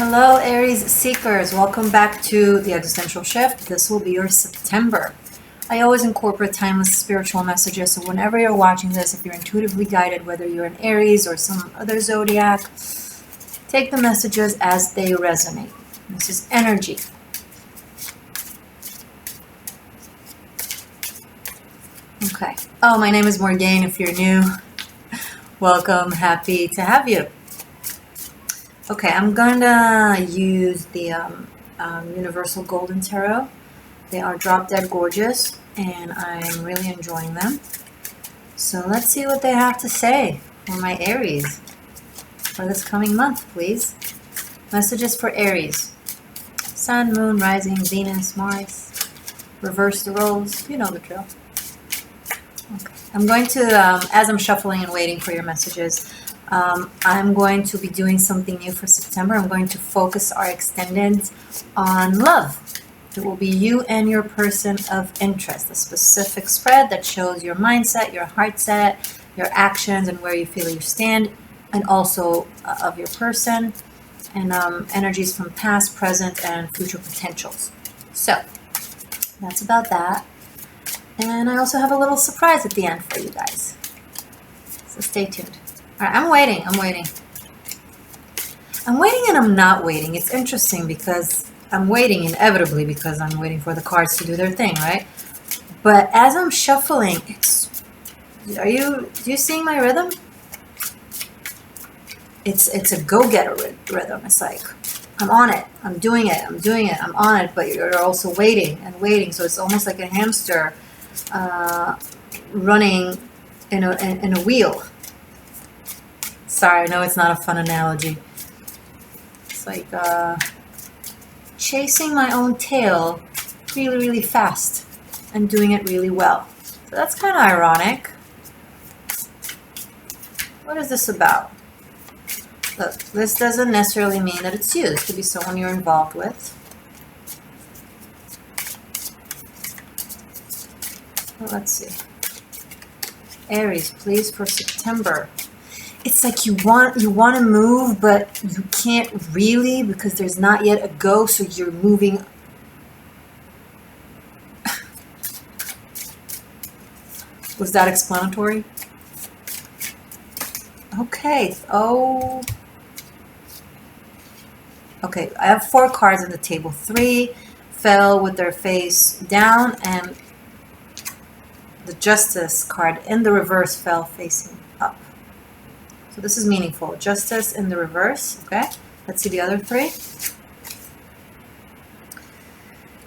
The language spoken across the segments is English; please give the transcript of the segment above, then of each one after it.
Hello, Aries seekers. Welcome back to the Existential Shift. This will be your September. I always incorporate timeless spiritual messages, so whenever you're watching this, if you're intuitively guided, whether you're an Aries or some other zodiac, take the messages as they resonate. This is energy. Okay. Oh, my name is Morgane. If you're new, welcome. Happy to have you. Okay, I'm gonna use the Universal Golden Tarot. They are drop dead gorgeous, and I'm really enjoying them. So let's see what they have to say for my Aries for this coming month, please. Messages for Aries. Sun, Moon, Rising, Venus, Mars. Reverse the roles. You know the drill. Okay. I'm going to, as I'm shuffling and waiting for your messages, I'm going to be doing something new for September. I'm going to focus our extended on love. It will be you and your person of interest, a specific spread that shows your mindset, your heart set, your actions, and where you feel you stand, and also of your person, and energies from past, present, and future potentials. So that's about that. And I also have a little surprise at the end for you guys. So stay tuned. All right, I'm waiting and I'm not waiting. It's interesting because I'm waiting inevitably because I'm waiting for the cards to do their thing, right? But as I'm shuffling, do you seeing my rhythm? It's a go-getter rhythm. It's like, I'm on it, I'm doing it, I'm on it, but you're also waiting and waiting. So it's almost like a hamster running in a wheel. Sorry, I know it's not a fun analogy. It's like chasing my own tail really, really fast and doing it really well. So that's kind of ironic. What is this about? Look, this doesn't necessarily mean that it's you. This could be someone you're involved with. Well, let's see. Aries, please, for September. It's like you want to move, but you can't really because there's not yet a go, so you're moving. Was that explanatory? Okay. Oh. Okay, I have 4 cards on the table. 3 fell with their face down, and the Justice card in the reverse fell facing up. So this is meaningful. Justice in the reverse. Okay, let's see the other 3.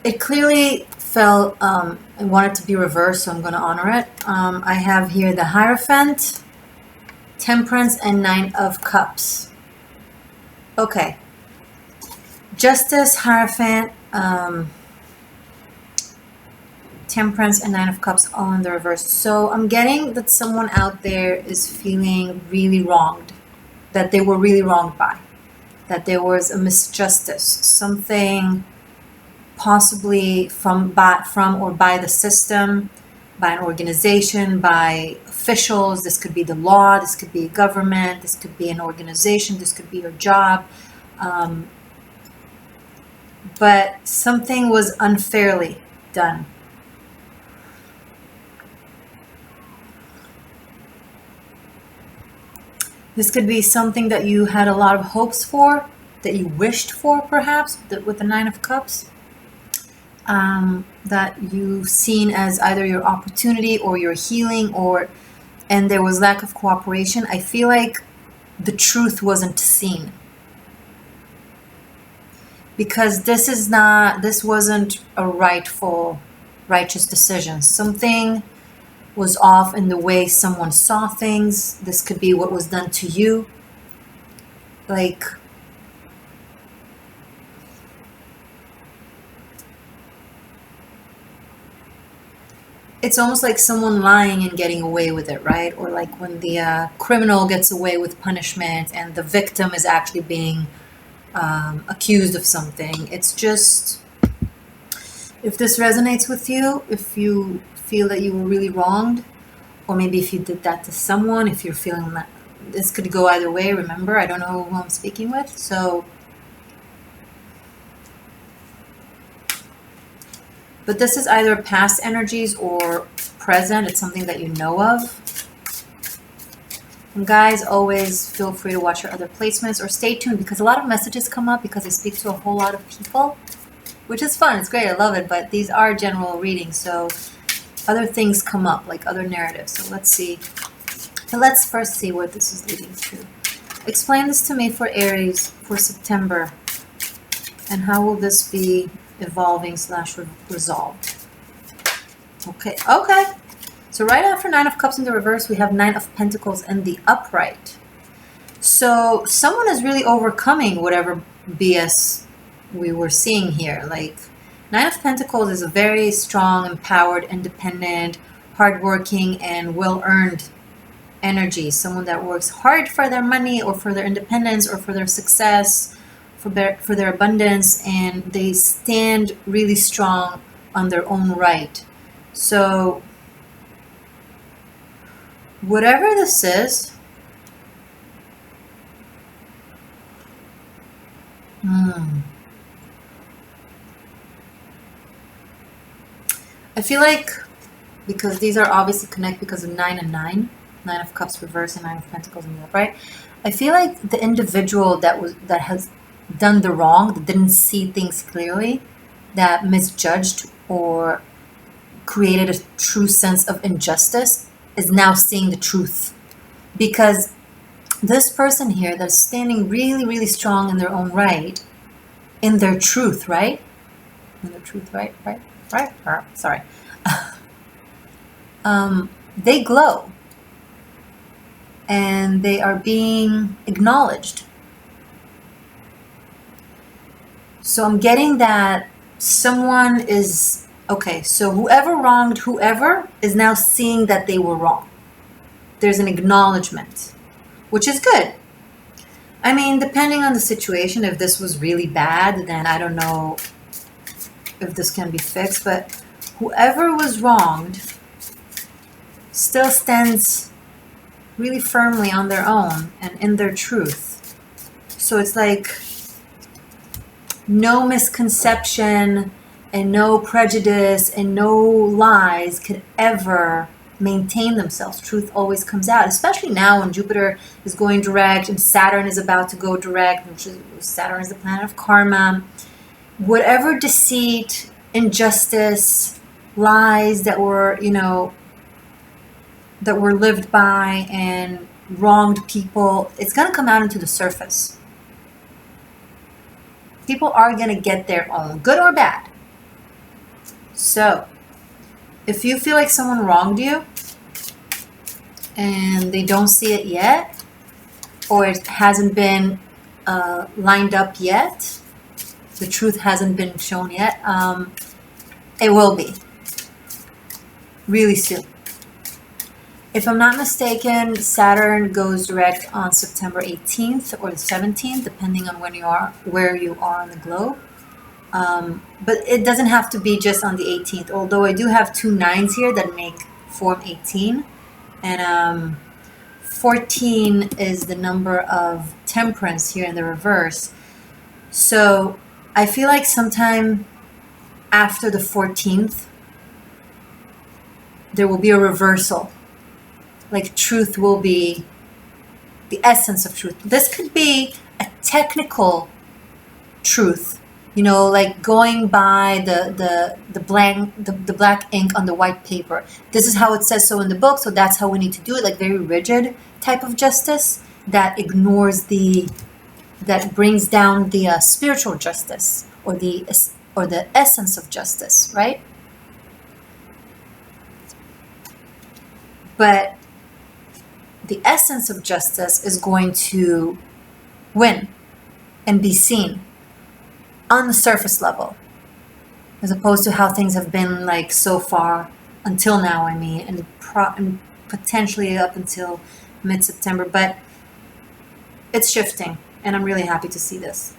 It clearly fell and wanted to be reversed, so I'm going to honor it. I have here the Hierophant, Temperance, and 9 of Cups. Okay. Justice, Hierophant, Temperance, and 9 of Cups all in the reverse. So I'm getting that someone out there is feeling really wronged, that they were really wronged by, that there was a misjustice, something possibly from or by the system, by an organization, by officials. This could be the law, this could be a government, this could be an organization, this could be your job. But something was unfairly done. This could be something that you had a lot of hopes for, that you wished for, perhaps, with the 9 of Cups, that you've seen as either your opportunity or your healing, and there was lack of cooperation. I feel like the truth wasn't seen. Because this wasn't a righteous decision. Something was off in the way someone saw things. This could be what was done to you. Like, it's almost like someone lying and getting away with it, right? Or like when the criminal gets away with punishment and the victim is actually being accused of something. It's just, if this resonates with you, if you feel that you were really wronged, or maybe if you did that to someone, if you're feeling that this could go either way, remember, I don't know who I'm speaking with. So But this is either past energies or present. It's something that you know of. And guys, always feel free to watch your other placements or stay tuned, because a lot of messages come up because I speak to a whole lot of people, which is fun. It's great. I love it. But these are general readings, so other things come up, like other narratives. So let's see. So let's first see what this is leading to. Explain this to me for Aries for September. And how will this be evolving / resolved? Okay. Okay. So right after Nine of Cups in the reverse, we have Nine of Pentacles in the upright. So someone is really overcoming whatever BS we were seeing here. Like, Nine of Pentacles is a very strong, empowered, independent, hardworking, and well-earned energy. Someone that works hard for their money or for their independence or for their success, for their abundance, and they stand really strong on their own right. So whatever this is, I feel like, because these are obviously connect because of 9 and 9, Nine of Cups reverse and Nine of Pentacles in the upright. I feel like the individual that has done the wrong, that didn't see things clearly, that misjudged or created a true sense of injustice, is now seeing the truth. Because this person here that's standing really, really strong in their own right, in their truth, right? In their truth, right? Sorry. They glow. And they are being acknowledged. So I'm getting that someone is, okay, so whoever wronged whoever is now seeing that they were wrong. There's an acknowledgement, which is good. I mean, depending on the situation, if this was really bad, then I don't know if this can be fixed, but whoever was wronged still stands really firmly on their own and in their truth. So it's like no misconception and no prejudice and no lies could ever maintain themselves. Truth always comes out, especially now when Jupiter is going direct and Saturn is about to go direct, which is, Saturn is the planet of karma. Whatever deceit, injustice, lies that were, that were lived by and wronged people, it's going to come out into the surface. People are going to get their own, good or bad. So, if you feel like someone wronged you and they don't see it yet, or it hasn't been lined up yet, the truth hasn't been shown yet, it will be really soon. If I'm not mistaken, Saturn goes direct on September 18th or the 17th, depending on where you are on the globe. But it doesn't have to be just on the 18th, although I do have 2 9s here that form 18. And 14 is the number of temperance here in the reverse. So I feel like sometime after the 14th, there will be a reversal. Like, truth will be the essence of truth. This could be a technical truth, like going by the black ink on the white paper. This is how it says so in the book, so that's how we need to do it. Like, very rigid type of justice that ignores that brings down the spiritual justice or the essence of justice, right? But the essence of justice is going to win and be seen on the surface level, as opposed to how things have been like so far until now, and potentially up until mid-September. But it's shifting, and I'm really happy to see this.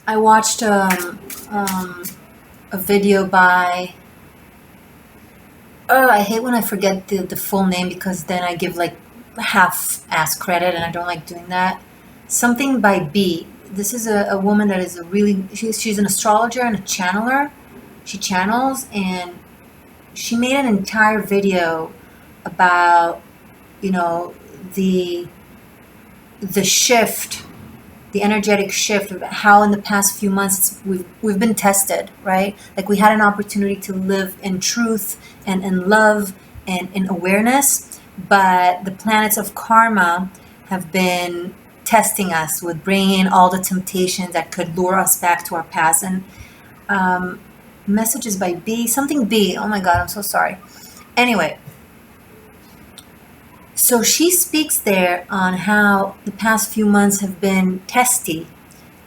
I watched a video by, I hate when I forget the full name, because then I give like half-ass credit, and I don't like doing that. something by B. This is a woman that is a really, she's an astrologer and a channeler. She channels, and she made an entire video about, you know, the shift, the energetic shift of how in the past few months we've been tested, right? Like we had an opportunity to live in truth and in love and in awareness, but the planets of karma have been testing us with bringing in all the temptations that could lure us back to our past. And messages by B, something B. Oh my God, I'm so sorry. Anyway, so she speaks there on how the past few months have been testy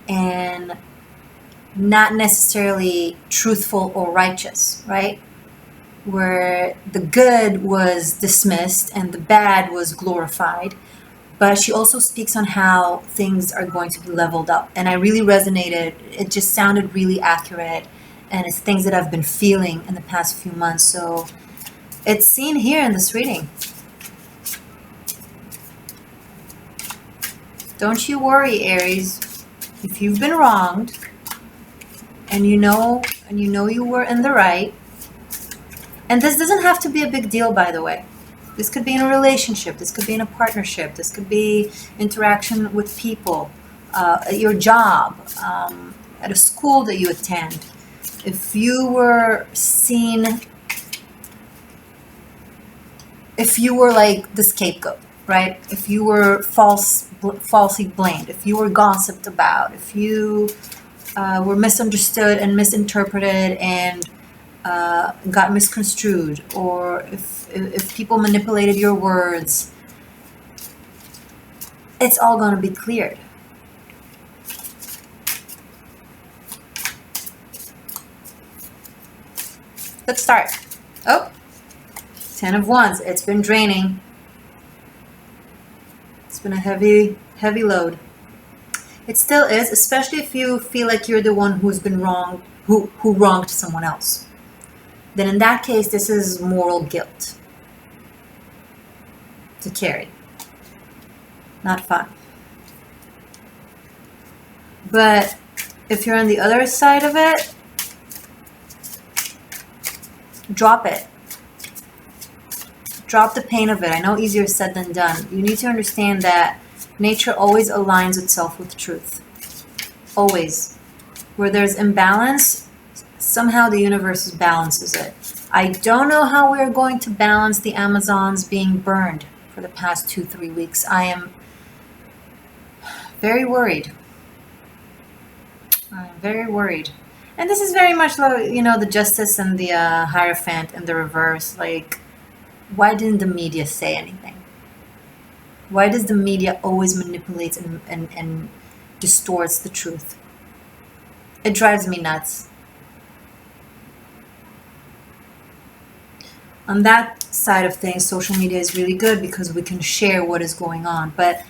and not necessarily truthful or righteous, right? Where the good was dismissed and the bad was glorified. But she also speaks on how things are going to be leveled up. And I really resonated. It just sounded really accurate. And it's things that I've been feeling in the past few months. So it's seen here in this reading. Don't you worry, Aries. If you've been wronged and you know you were in the right, and this doesn't have to be a big deal, by the way. This could be in a relationship. This could be in a partnership. This could be interaction with people, at your job, at a school that you attend. If you were seen, if you were like the scapegoat, right? If you were falsely blamed, if you were gossiped about, if you were misunderstood and misinterpreted and got misconstrued, or if people manipulated your words, it's all going to be cleared. Let's start. Oh, 10 of Wands. It's been draining. It's been a heavy load. It still is, especially if you feel like you're the one who's been wronged, who wronged someone else. Then in that case, this is moral guilt to carry. Not fun. But if you're on the other side of it, drop it. Drop the pain of it. I know easier said than done. You need to understand that nature always aligns itself with truth. Always. Where there's imbalance, somehow the universe balances it. I don't know how we're going to balance the Amazons being burned for the past 2-3 weeks. I am very worried. I'm very worried. And this is very much like, you know, the Justice and the Hierophant in the reverse. Like, why didn't the media say anything? Why does the media always manipulate and distorts the truth? It drives me nuts. On that side of things, social media is really good because we can share what is going on, but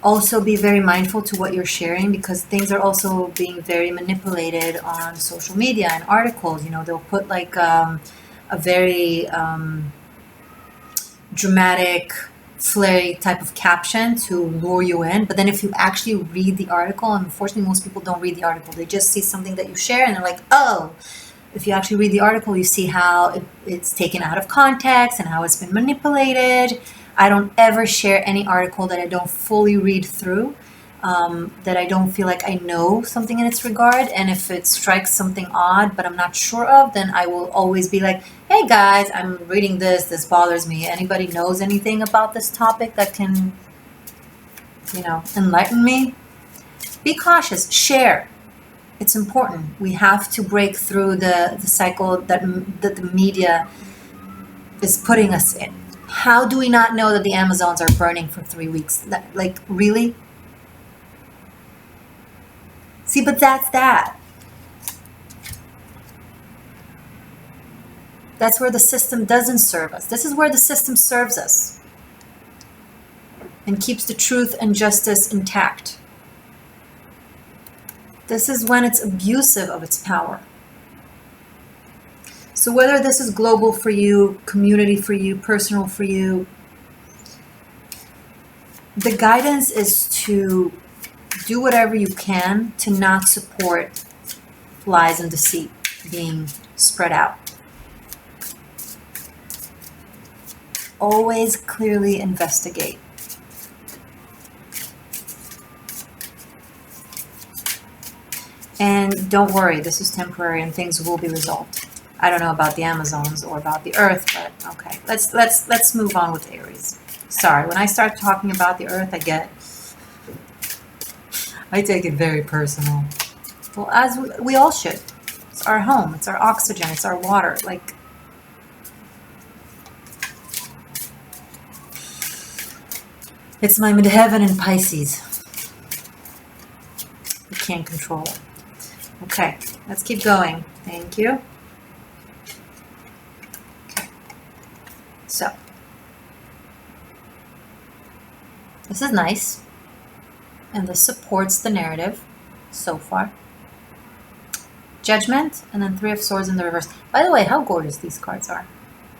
also be very mindful to what you're sharing, because things are also being very manipulated on social media and articles. You know, they'll put like a very dramatic, flary type of caption to lure you in. But then if you actually read the article, and unfortunately most people don't read the article, they just see something that you share and they're like, oh. If you actually read the article, you see how it's taken out of context and how it's been manipulated. I don't ever share any article that I don't fully read through, that I don't feel like I know something in its regard. And if it strikes something odd, but I'm not sure of, then I will always be like, hey guys, I'm reading this bothers me. Anybody knows anything about this topic that can, you know, enlighten me? Be cautious, share. It's important. We have to break through the cycle that the media is putting us in. How do we not know that the Amazons are burning for 3 weeks? Like, really? See, but that's that. That's where the system doesn't serve us. This is where the system serves us and keeps the truth and justice intact. This is when it's abusive of its power. So whether this is global for you, community for you, personal for you, the guidance is to do whatever you can to not support lies and deceit being spread out. Always clearly investigate. And don't worry, this is temporary and things will be resolved. I don't know about the Amazons or about the Earth, but okay. Let's move on with Aries. Sorry, when I start talking about the Earth, I take it very personal. Well, as we all should. It's our home, it's our oxygen, it's our water. Like, it's my midheaven in Pisces. We can't control it. Okay, let's keep going. Thank you. Okay. So, this is nice. And this supports the narrative so far. Judgment, and then Three of Swords in the reverse. By the way, how gorgeous these cards are.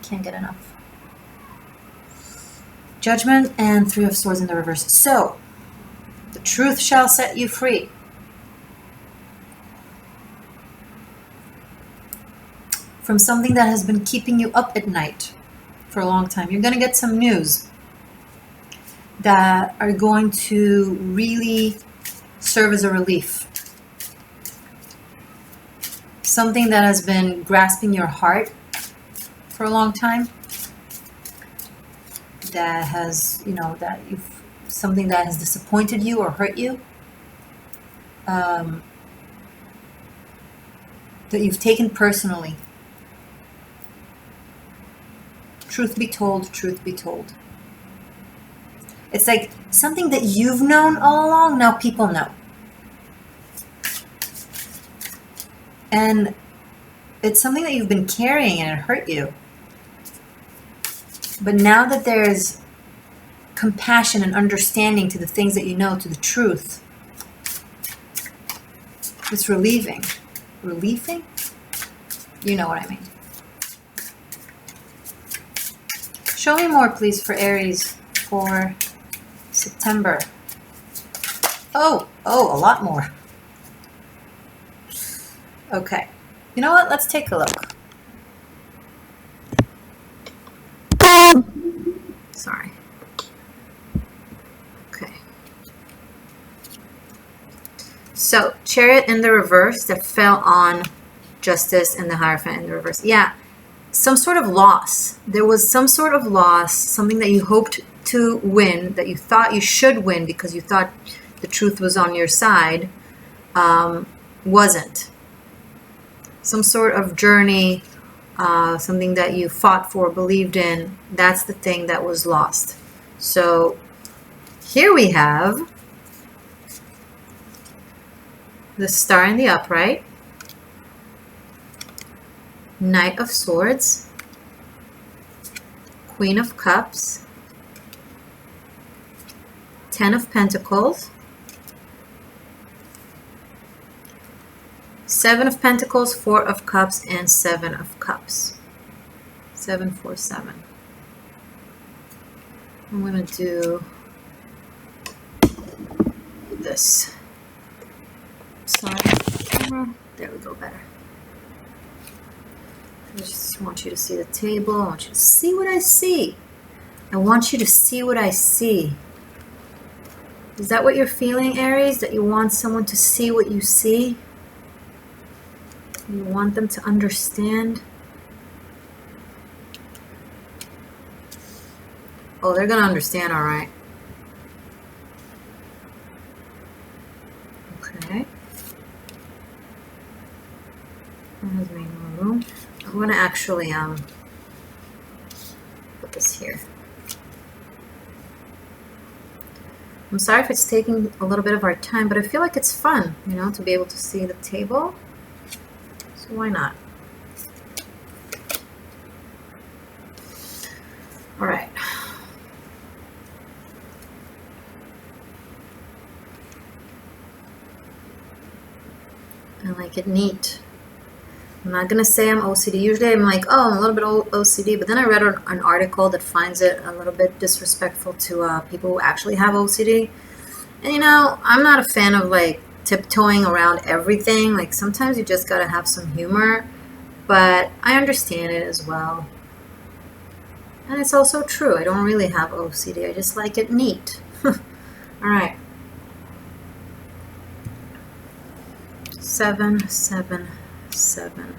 Can't get enough. Judgment and Three of Swords in the reverse. So, the truth shall set you free. From something that has been keeping you up at night for a long time. You're going to get some news that are going to really serve as a relief. Something that has been grasping your heart for a long time. That has, something that has disappointed you or hurt you. That you've taken personally. Truth be told, truth be told. It's like something that you've known all along, now people know. And it's something that you've been carrying and it hurt you. But now that there's compassion and understanding to the things that you know, to the truth, it's relieving. Relieving? You know what I mean. Show me more, please, for Aries for September. Oh, a lot more. Okay. You know what? Let's take a look. Sorry. Okay. So, Chariot in the reverse that fell on Justice and the Hierophant in the reverse. Yeah. Some sort of loss. There was some sort of loss, something that you hoped to win, that you thought you should win because you thought the truth was on your side, wasn't. Some sort of journey, something that you fought for, believed in, that's the thing that was lost. So here we have the Star in the upright, Knight of Swords, Queen of Cups, Ten of Pentacles, Seven of Pentacles, Four of Cups, and Seven of Cups. 7, 4, 7. I'm going to do this. Sorry, camera. There we go, better. I just want you to see the table. I want you to see what I see. I want you to see what I see. Is that what you're feeling, Aries? That you want someone to see what you see? You want them to understand? Oh, they're going to understand, all right. Okay. There's me in the room. I'm going to actually put this here. I'm sorry if it's taking a little bit of our time, but I feel like it's fun, you know, to be able to see the table. So why not? All right. I like it neat. I'm not going to say I'm OCD. Usually I'm like, oh, I'm a little bit OCD. But then I read an article that finds it a little bit disrespectful to people who actually have OCD. And you know, I'm not a fan of like tiptoeing around everything. Like sometimes you just gotta have some humor, but I understand it as well. And it's also true. I don't really have OCD. I just like it neat. All right. 7, 7, 7.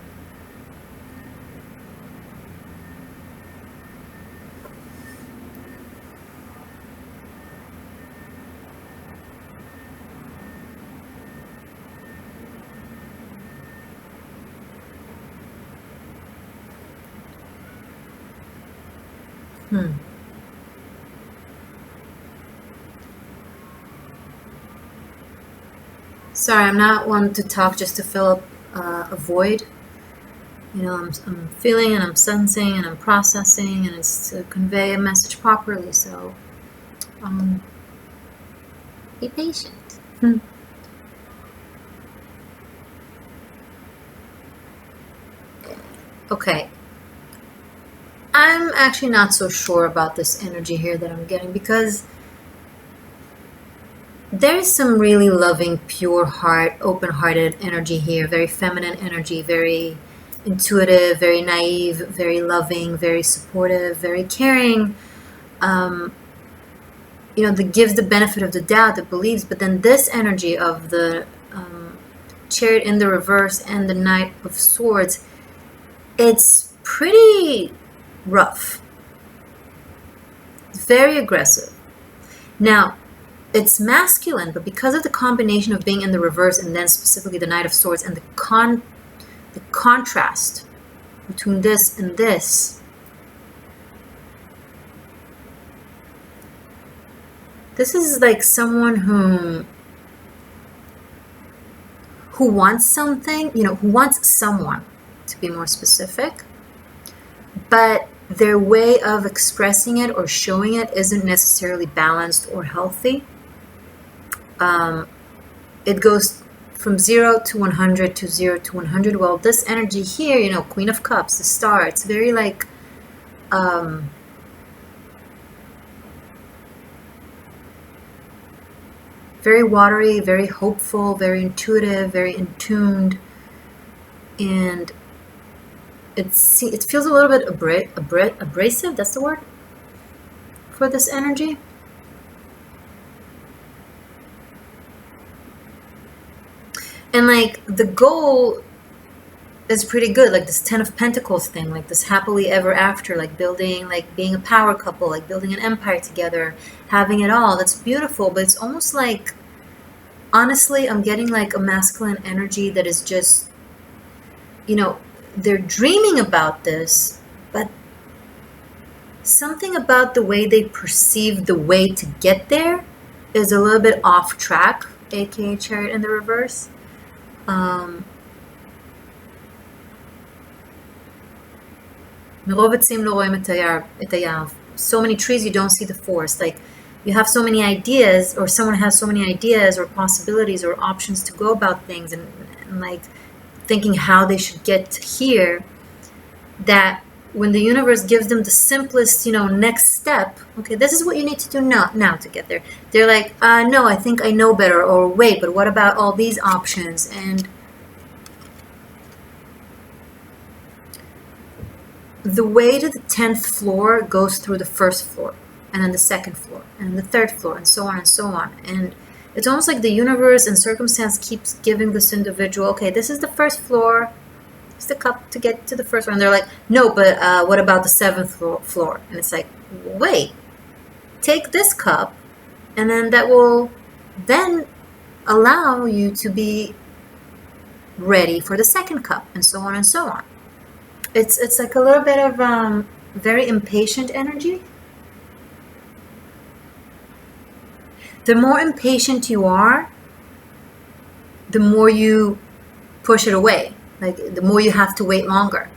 Sorry, I'm not one to talk just to fill up a void. You know, I'm feeling and I'm sensing and I'm processing, and it's to convey a message properly. So, be patient. Okay. I'm actually not so sure about this energy here that I'm getting, because there's some really loving, pure heart, open-hearted energy here, very feminine energy, very intuitive, very naive, very loving, very supportive, very caring. You know, that gives the benefit of the doubt, that believes. But then this energy of the Chariot in the reverse and the Knight of Swords, it's pretty rough, very aggressive. Now, it's masculine, but because of the combination of being in the reverse and then specifically the Knight of Swords and the contrast between this and this, this is like someone who wants something, you know, who wants someone, to be more specific, but their way of expressing it or showing it isn't necessarily balanced or healthy. It goes from 0 to 100 to 0 to 100. Well, this energy here, you know, Queen of Cups, the Star, it's very like very watery, very hopeful, very intuitive, very in tuned, and it feels a little bit abrasive. That's the word for this energy. And like the goal is pretty good, like this 10 of Pentacles thing, like this happily ever after, like building, like being a power couple, like building an empire together, having it all. That's beautiful, but it's almost like, honestly, I'm getting like a masculine energy that is just, you know, they're dreaming about this, but something about the way they perceive the way to get there is a little bit off track, aka Chariot in the reverse. So many trees, you don't see the forest. Like, you have so many ideas, or someone has so many ideas or possibilities or options to go about things, and like thinking how they should get here, that when the universe gives them the simplest, you know, next step, okay, this is what you need to do now to get there, they're like, no, I think I know better, or wait, but what about all these options? And the way to the 10th floor goes through the first floor, and then the second floor, and the third floor, and so on and so on. And it's almost like the universe and circumstance keeps giving this individual, okay, this is the first floor, it's the cup to get to the first one. And they're like, no, but what about the 7th floor? And it's like, wait, take this cup, and then that will then allow you to be ready for the second cup, and so on and so on. It's like a little bit of very impatient energy. The more impatient you are, the more you push it away. Like, the more you have to wait longer.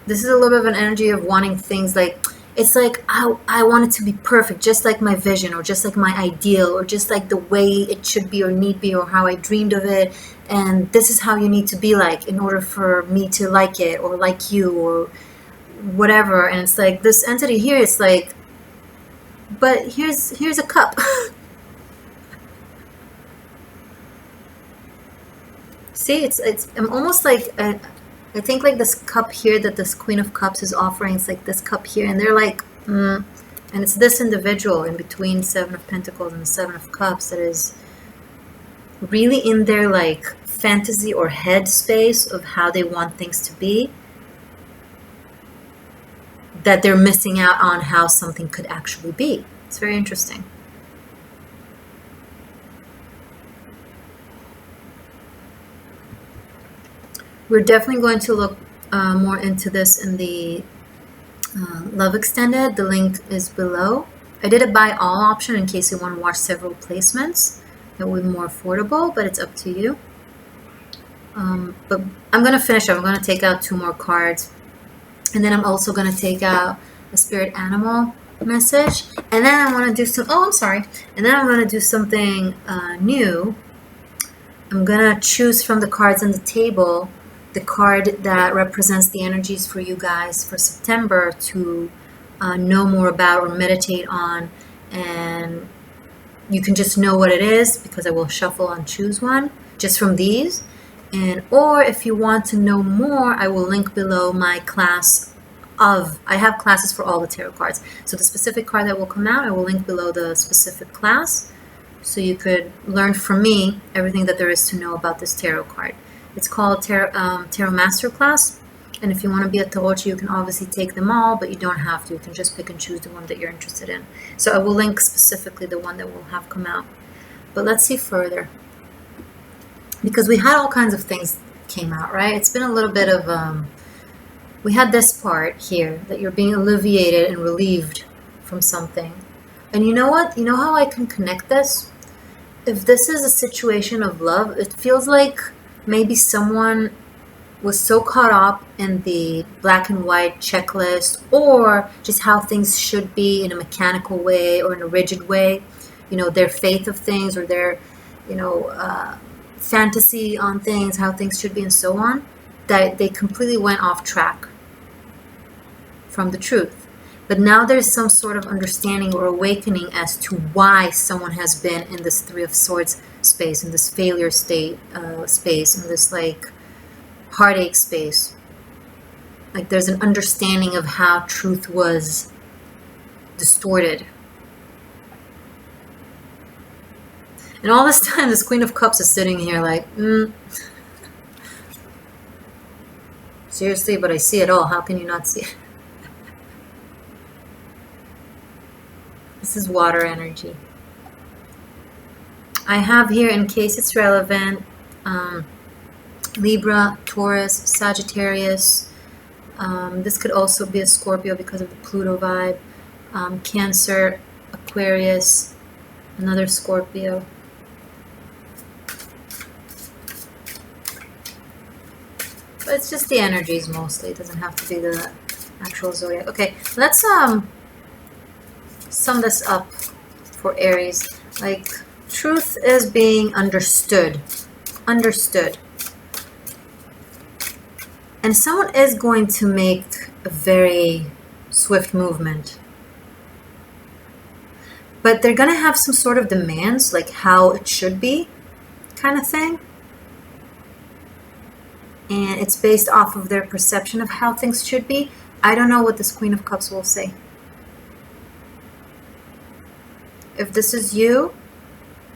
This is a little bit of an energy of wanting things like, it's like, I want it to be perfect, just like my vision, or just like my ideal, or just like the way it should be or need be, or how I dreamed of it. And this is how you need to be like in order for me to like it, or like you, or whatever. And it's like this entity here, it's like, But here's a cup. See, it's I'm almost like I think like this cup here that this Queen of Cups is offering. It's like this cup here, and they're like, and it's this individual in between Seven of Pentacles and the Seven of Cups that is really in their like fantasy or head space of how they want things to be, that they're missing out on how something could actually be. It's very interesting. We're definitely going to look more into this in the Love Extended. The link is below. I did a buy all option in case you want to watch several placements. That would be more affordable, but it's up to you. But I'm going to finish up. I'm going to take out 2 more cards. And then I'm also going to take out a spirit animal message. And then I want to do some... Oh, I'm sorry. And then I'm going to do something new. I'm going to choose from the cards on the table the card that represents the energies for you guys for September to know more about or meditate on. And you can just know what it is because I will shuffle and choose one just from these. And or if you want to know more, I will link below my class of, I have classes for all the tarot cards. So the specific card that will come out, I will link below the specific class so you could learn from me everything that there is to know about this tarot card. It's called Tarot Masterclass, and if you want to be a tarot, you can obviously take them all, but you don't have to. You can just pick and choose the one that you're interested in. So I will link specifically the one that will have come out. But let's see further, because we had all kinds of things came out, right? It's been a little bit of we had this part here that you're being alleviated and relieved from something. And you know what? You know how I can connect this? If this is a situation of love, it feels like maybe someone was so caught up in the black and white checklist or just how things should be in a mechanical way or in a rigid way, you know, their faith of things or their, you know, fantasy on things, how things should be and so on, that they completely went off track from the truth. But now there's some sort of understanding or awakening as to why someone has been in this Three of Swords space, in this failure state space, in this like heartache space. Like there's an understanding of how truth was distorted. And all this time, this Queen of Cups is sitting here like, seriously, but I see it all. How can you not see it? This is water energy. I have here, in case it's relevant, Libra, Taurus, Sagittarius. This could also be a Scorpio because of the Pluto vibe. Cancer, Aquarius, another Scorpio. But it's just the energies mostly. It doesn't have to be the actual zodiac. Okay, let's sum this up for Aries. Like, truth is being understood. Understood. And someone is going to make a very swift movement. But they're going to have some sort of demands, like how it should be, kind of thing. And it's based off of their perception of how things should be. I don't know what this Queen of Cups will say. If this is you,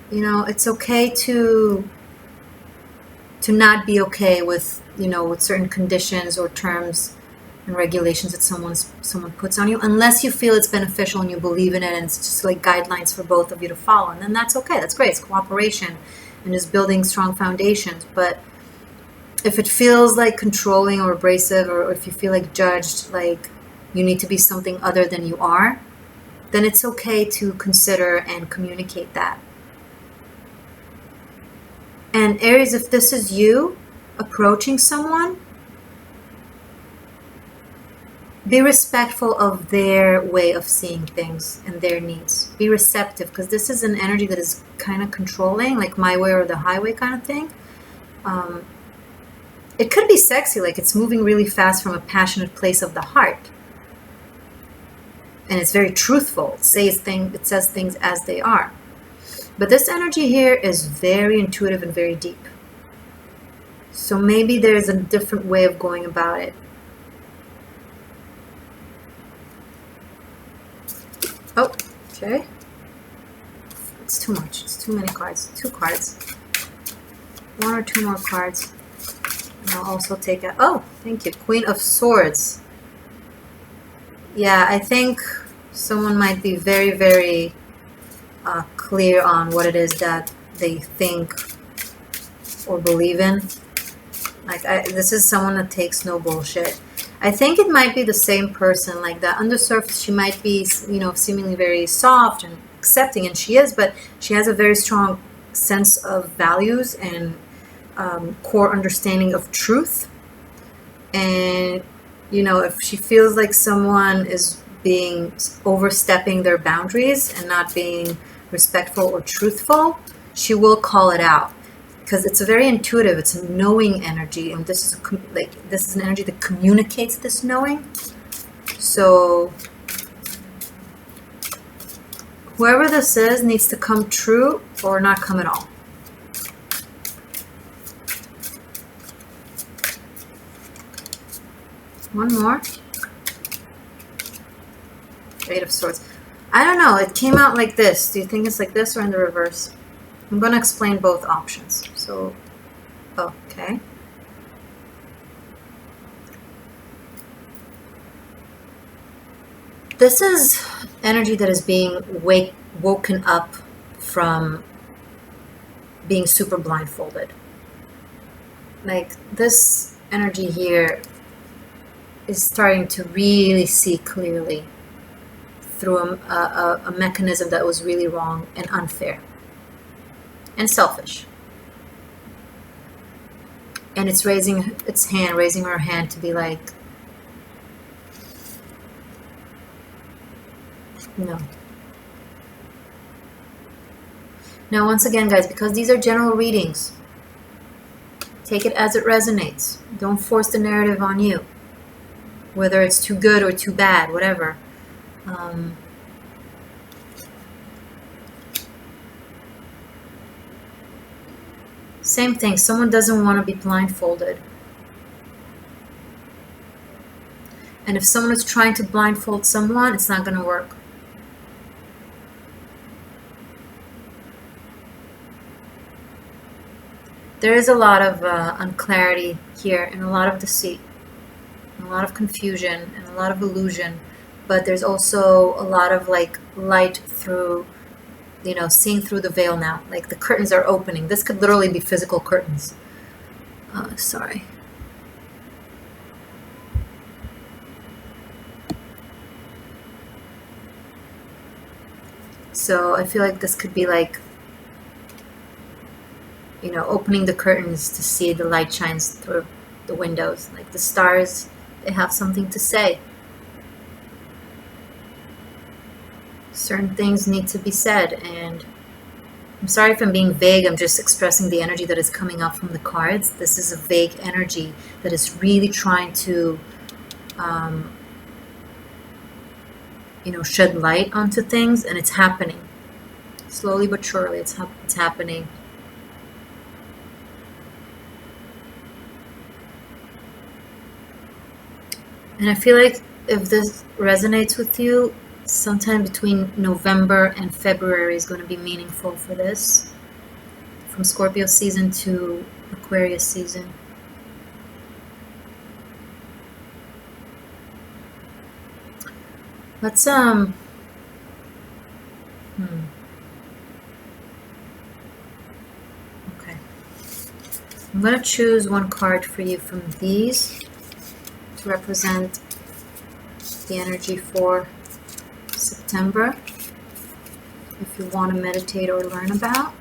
you know, it's okay to not be okay with, you know, with certain conditions or terms and regulations that someone puts on you, unless you feel it's beneficial and you believe in it and it's just like guidelines for both of you to follow. And then that's okay. That's great. It's cooperation and just building strong foundations. But if it feels like controlling or abrasive, or if you feel like judged, like you need to be something other than you are, then it's okay to consider and communicate that. And Aries, if this is you approaching someone, be respectful of their way of seeing things and their needs. Be receptive, because this is an energy that is kind of controlling, like my way or the highway kind of thing. It could be sexy, like it's moving really fast from a passionate place of the heart. and it's very truthful. It says things as they are. But this energy here is very intuitive and very deep. So maybe there's a different way of going about it. Oh, okay. It's too much. It's too many cards. 2 cards. 1 or 2 more cards. And I'll also take a... Oh, thank you. Queen of Swords. Yeah, I think someone might be very, very clear on what it is that they think or believe in. Like, this is someone that takes no bullshit. I think it might be the same person. Like, the undersurface, she might be, you know, seemingly very soft and accepting, and she is, but she has a very strong sense of values and core understanding of truth. And, you know, if she feels like someone is overstepping their boundaries and not being respectful or truthful, she will call it out. Because it's a very intuitive, it's a knowing energy, and this is an energy that communicates this knowing. So whoever this is needs to come true or not come at all. One more. 8 of Swords. I don't know, it came out like this. Do you think it's like this or in the reverse? I'm going to explain both options. So, okay. This is energy that is being woken up from being super blindfolded. Like, this energy here is starting to really see clearly through a mechanism that was really wrong and unfair and selfish. And it's raising her hand to be like, no. Now, once again, guys, because these are general readings, take it as it resonates. Don't force the narrative on you, whether it's too good or too bad, whatever. Same thing, someone doesn't want to be blindfolded. And if someone is trying to blindfold someone, it's not going to work. There is a lot of unclarity here and a lot of deceit, and a lot of confusion and a lot of illusion, but there's also a lot of like light through, you know, seeing through the veil now. Like the curtains are opening. This could literally be physical curtains. Sorry. So I feel like this could be like, you know, opening the curtains to see the light shines through the windows. Like the stars, they have something to say. Certain things need to be said, and I'm sorry if I'm being vague. I'm just expressing the energy that is coming up from the cards. This is a vague energy that is really trying to, you know, shed light onto things, and it's happening. Slowly but surely, it's happening. And I feel like if this resonates with you, sometime between November and February is going to be meaningful for this. From Scorpio season to Aquarius season. Let's, okay. I'm going to choose one card for you from these to represent the energy for September, if you want to meditate or learn about.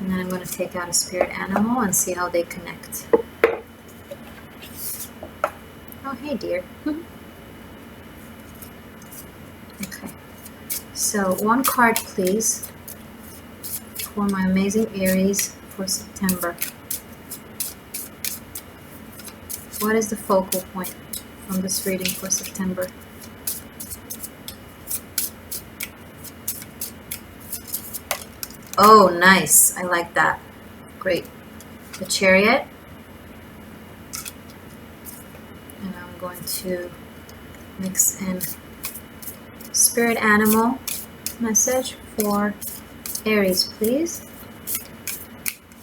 And then I'm going to take out a spirit animal and see how they connect. Oh, hey dear. Okay, so one card please for my amazing Aries for September. What is the focal point from this reading for September? Oh, nice. I like that. Great. The Chariot. And I'm going to mix in spirit animal message for Aries, please,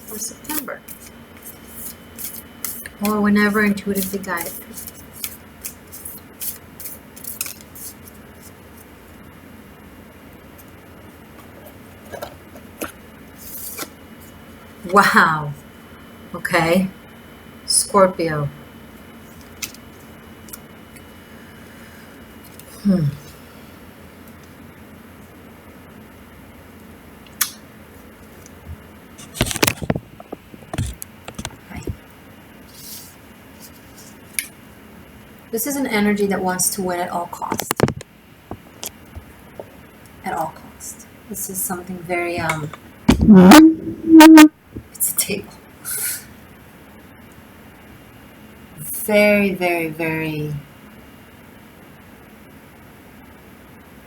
for September, or whenever intuitively guided. Wow. Okay. Scorpio. This is an energy that wants to win at all cost. At all cost. This is something very, it's a table. Very, very, very,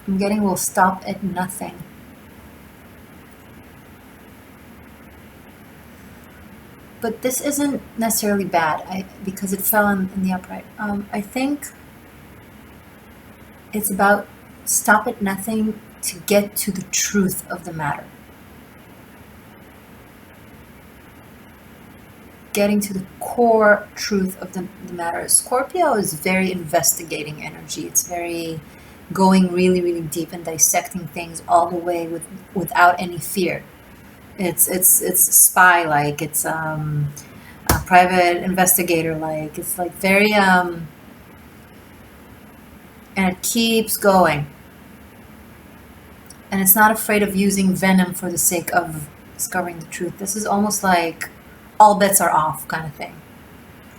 I'm getting will stop at nothing. But this isn't necessarily bad because it fell in the upright. I think it's about stop at nothing to get to the truth of the matter. Getting to the core truth of the matter. Scorpio is very investigating energy. It's very going really, really deep and dissecting things all the way without any fear. It's spy-like. It's a private investigator-like. It's like very and it keeps going. And it's not afraid of using venom for the sake of discovering the truth. This is almost like all bets are off kind of thing.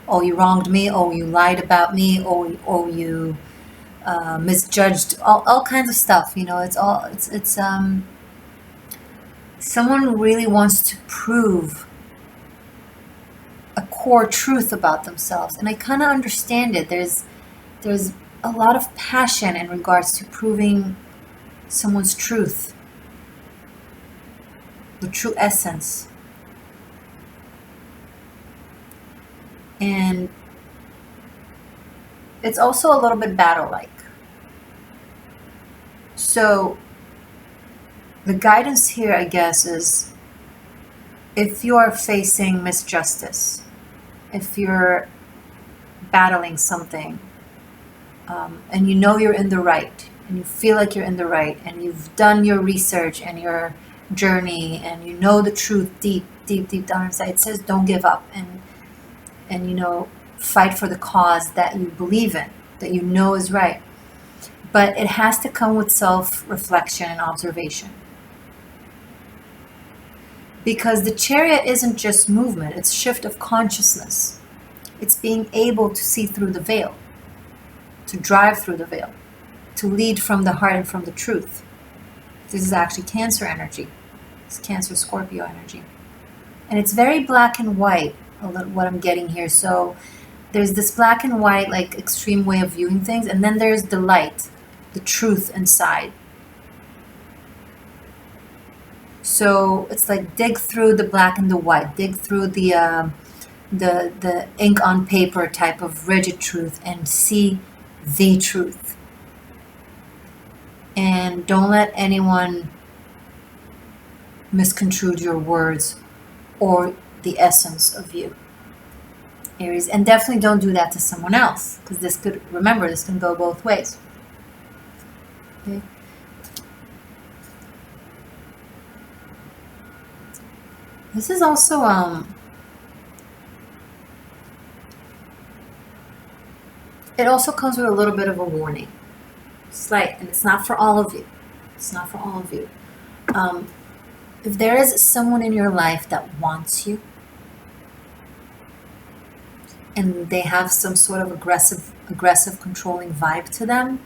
Oh, you wronged me. Oh, you lied about me. Oh, you misjudged. All kinds of stuff. You know, it's someone really wants to prove a core truth about themselves, and I kind of understand it. There's a lot of passion in regards to proving someone's truth, the true essence. And it's also a little bit battle-like. So the guidance here, I guess, is if you are facing misjustice, if you're battling something, and you know you're in the right, and you feel like you're in the right, and you've done your research and your journey, and you know the truth deep, deep, deep down inside, it says don't give up, and you know, fight for the cause that you believe in, that you know is right. But it has to come with self-reflection and observation. Because the Chariot isn't just movement, it's shift of consciousness. It's being able to see through the veil, to drive through the veil, to lead from the heart and from the truth. This is actually Cancer energy. It's Cancer Scorpio energy. And it's very black and white, what I'm getting here. So there's this black and white, like extreme way of viewing things, and then there's the light, the truth inside. So it's like dig through the black and the white, dig through the ink on paper type of rigid truth and see the truth. And don't let anyone misconstrue your words or the essence of you, Aries. And definitely don't do that to someone else, because this could, remember, this can go both ways. Okay. This is also it also comes with a little bit of a warning, slight, and it's not for all of you. It's not for all of you. If there is someone in your life that wants you, and they have some sort of aggressive, controlling vibe to them,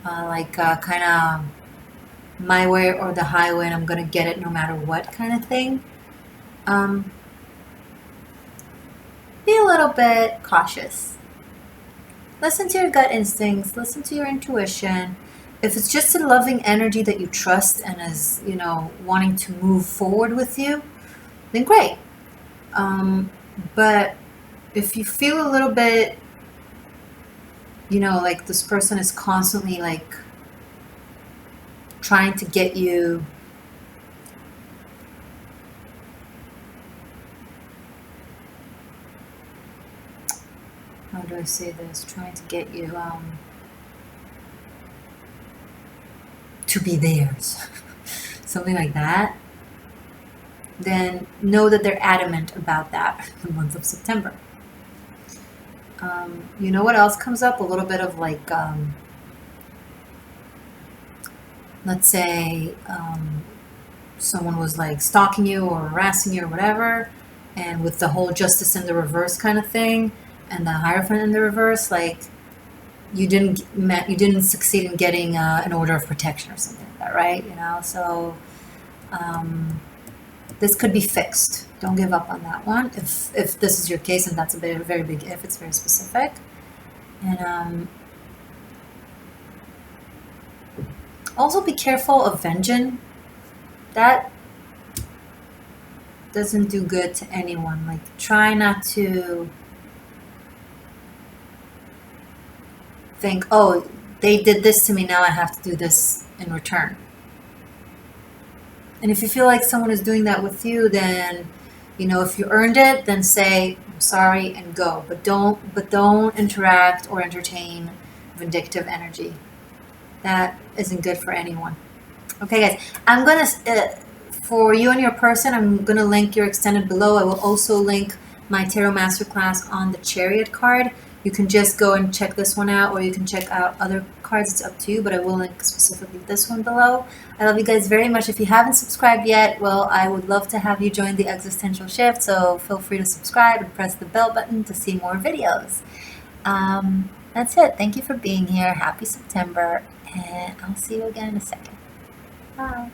like kind of my way or the highway, and I'm gonna get it no matter what kind of thing. Be a little bit cautious. Listen to your gut instincts, listen to your intuition, If it's just a loving energy that you trust and is, wanting to move forward with you, then great. But if you feel a little bit, like this person is constantly like trying to get you how do I say this? Trying to get you to be theirs, something like that, then know that they're adamant about that the month of September. You know what else comes up? A little bit of like, let's say someone was like stalking you or harassing you or whatever, and with the whole justice in the reverse kind of thing, and the Hierophant in the reverse, like you didn't succeed in getting an order of protection or something like that, right? So this could be fixed. Don't give up on that one. If this is your case, and that's a very big if, it's very specific. And also be careful of vengeance. That doesn't do good to anyone. Like, try not to think, oh, they did this to me, now I have to do this in return. And if you feel like someone is doing that with you, then, if you earned it, then say, I'm sorry, and go. But don't interact or entertain vindictive energy. That isn't good for anyone. Okay, guys, I'm going to, for you and your person, I'm going to link your extended below. I will also link my Tarot Masterclass on the Chariot card. You can just go and check this one out, or you can check out other cards. It's up to you, but I will link specifically this one below. I love you guys very much. If you haven't subscribed yet, well, I would love to have you join the Existential Shift, so feel free to subscribe and press the bell button to see more videos. That's it. Thank you for being here. Happy September, and I'll see you again in a second. Bye.